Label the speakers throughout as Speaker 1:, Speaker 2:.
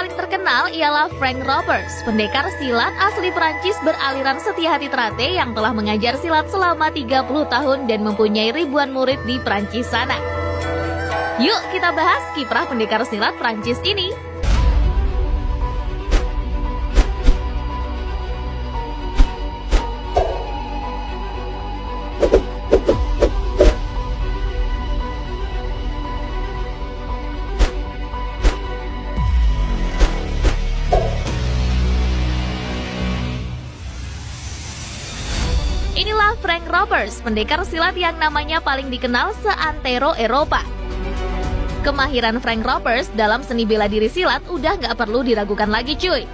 Speaker 1: paling terkenal ialah Frank Ropers, pendekar silat asli Prancis beraliran setia hati terate yang telah mengajar silat selama 30 tahun dan mempunyai ribuan murid di Prancis sana. Yuk kita bahas kiprah pendekar silat Prancis ini. Inilah Frank Ropers, pendekar silat yang namanya paling dikenal seantero Eropa. Kemahiran Frank Ropers dalam seni bela diri silat udah nggak perlu diragukan lagi cuy.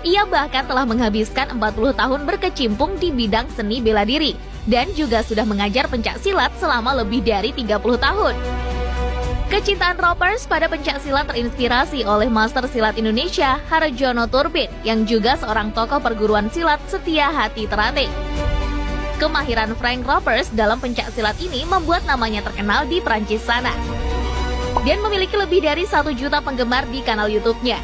Speaker 1: Ia bahkan telah menghabiskan 40 tahun berkecimpung di bidang seni bela diri dan juga sudah mengajar pencak silat selama lebih dari 30 tahun. Kecintaan Ropers pada pencak silat terinspirasi oleh Master Silat Indonesia Harjono Turbin yang juga seorang tokoh perguruan silat setia hati terate. Kemahiran Frank Ropers dalam pencak silat ini membuat namanya terkenal di Prancis sana. Dan memiliki lebih dari 1 juta penggemar di kanal YouTube-nya.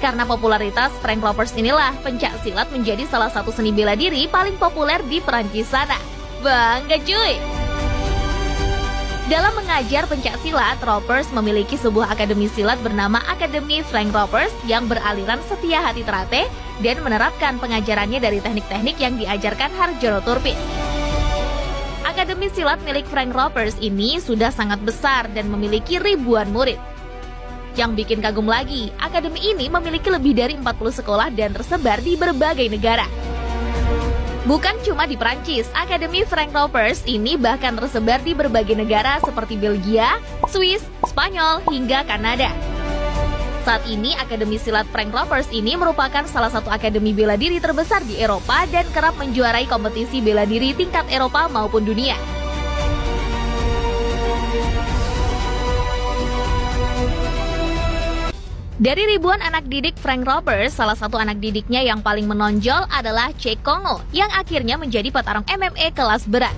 Speaker 1: Karena popularitas Frank Ropers inilah, pencak silat menjadi salah satu seni bela diri paling populer di Prancis sana. Bangga cuy! Dalam mengajar pencak silat, Ropers memiliki sebuah akademi silat bernama Akademi Frank Ropers yang beraliran setia hati terate dan menerapkan pengajarannya dari teknik-teknik yang diajarkan Harjono Turbin. Akademi silat milik Frank Ropers ini sudah sangat besar dan memiliki ribuan murid. Yang bikin kagum lagi, akademi ini memiliki lebih dari 40 sekolah dan tersebar di berbagai negara. Bukan cuma di Prancis, Akademi Frank Ropers ini bahkan tersebar di berbagai negara seperti Belgia, Swiss, Spanyol, hingga Kanada. Saat ini, Akademi Silat Frank Ropers ini merupakan salah satu akademi bela diri terbesar di Eropa dan kerap menjuarai kompetisi bela diri tingkat Eropa maupun dunia. Dari ribuan anak didik Frank Ropers, salah satu anak didiknya yang paling menonjol adalah Cheick Kongo, yang akhirnya menjadi petarung MMA kelas berat.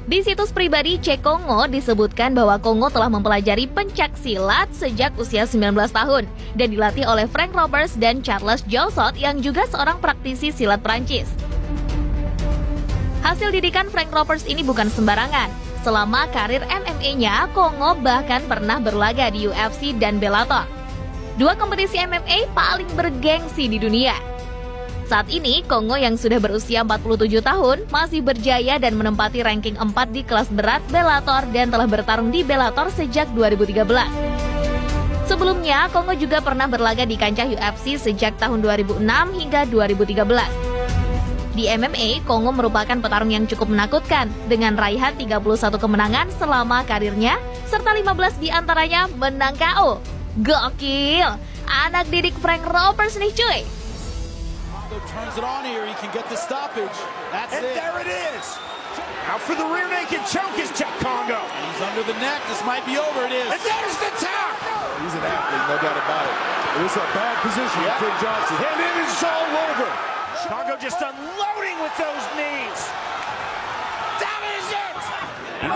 Speaker 1: Di situs pribadi Cheick Kongo disebutkan bahwa Kongo telah mempelajari pencak silat sejak usia 19 tahun dan dilatih oleh Frank Ropers dan Charles Josot yang juga seorang praktisi silat Prancis. Hasil didikan Frank Ropers ini bukan sembarangan. Selama karir MMA-nya, Kongo bahkan pernah berlaga di UFC dan Bellator, 2 kompetisi MMA paling bergengsi di dunia. Saat ini, Kongo yang sudah berusia 47 tahun masih berjaya dan menempati ranking 4 di kelas berat Bellator dan telah bertarung di Bellator sejak 2013. Sebelumnya, Kongo juga pernah berlaga di kancah UFC sejak tahun 2006 hingga 2013. Di MMA, Kongo merupakan petarung yang cukup menakutkan dengan raihan 31 kemenangan selama karirnya, serta 15 diantaranya menang KO. Gokil! Anak didik Frank Ropers nih cuy!
Speaker 2: Turns it on here, he can get the stoppage. That's
Speaker 3: and
Speaker 2: it.
Speaker 3: There it is. Out for the rear naked choke is Cheick Kongo.
Speaker 2: He's under the neck. This might be over. It is.
Speaker 3: And there's the tap.
Speaker 4: He's an athlete, no doubt about it. It was a bad position for King Johnson.
Speaker 3: And it is all over. Kongo just unloading with those knees. That is it.
Speaker 4: And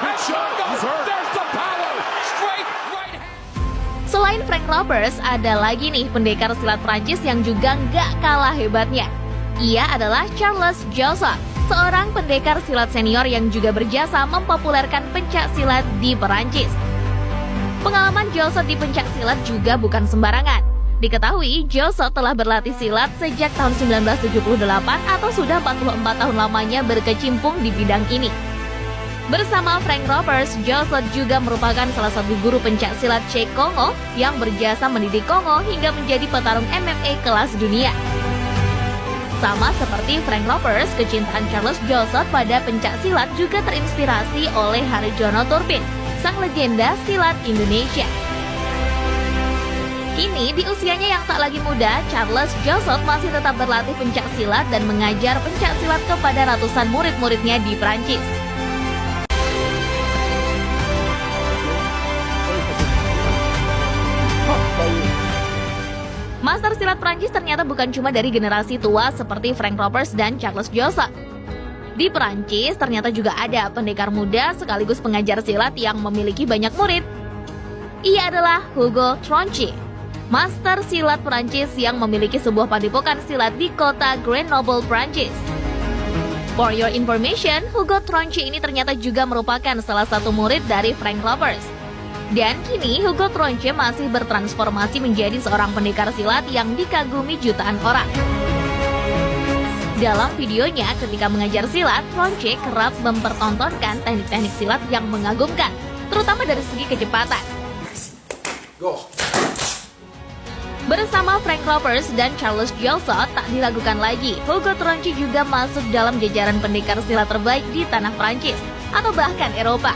Speaker 4: big shot. He's hurt.
Speaker 3: There's the power. Straight right hand.
Speaker 1: Selain Frank Ropers, ada lagi nih pendekar silat Prancis yang juga nggak kalah hebatnya. Ia adalah Charles Josot, seorang pendekar silat senior yang juga berjasa mempopulerkan pencak silat di Prancis. Pengalaman Josot di pencak silat juga bukan sembarangan. Diketahui, Josot telah berlatih silat sejak tahun 1978 atau sudah 44 tahun lamanya berkecimpung di bidang ini. Bersama Frank Ropers, Josot juga merupakan salah satu guru pencak silat Cheick Kongo yang berjasa mendidik Kongo hingga menjadi petarung MMA kelas dunia. Sama seperti Frank Ropers, kecintaan Charles Josot pada pencak silat juga terinspirasi oleh Harjono Turbin, sang legenda silat Indonesia. Kini, di usianya yang tak lagi muda, Charles Josot masih tetap berlatih pencak silat dan mengajar pencak silat kepada ratusan murid-muridnya di Prancis. Master silat Prancis ternyata bukan cuma dari generasi tua seperti Frank Ropers dan Charles Josot. Di Prancis ternyata juga ada pendekar muda sekaligus pengajar silat yang memiliki banyak murid. Ia adalah Hugo Tronche. master silat Prancis yang memiliki sebuah padepokan silat di kota Grenoble, Prancis. For your information, Hugo Tronche ini ternyata juga merupakan salah satu murid dari Frank Roberts. Dan kini Hugo Tronche masih bertransformasi menjadi seorang pendekar silat yang dikagumi jutaan orang. Dalam videonya ketika mengajar silat, Tronche kerap mempertontonkan teknik-teknik silat yang mengagumkan, terutama dari segi kecepatan. Bersama Frank Roberts dan Charles Jalsot, tak diragukan lagi, Hugo Tronche juga masuk dalam jajaran pendekar silat terbaik di tanah Prancis, atau bahkan Eropa.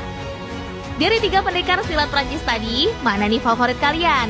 Speaker 1: Dari 3 pendekar silat Prancis tadi, mana nih favorit kalian?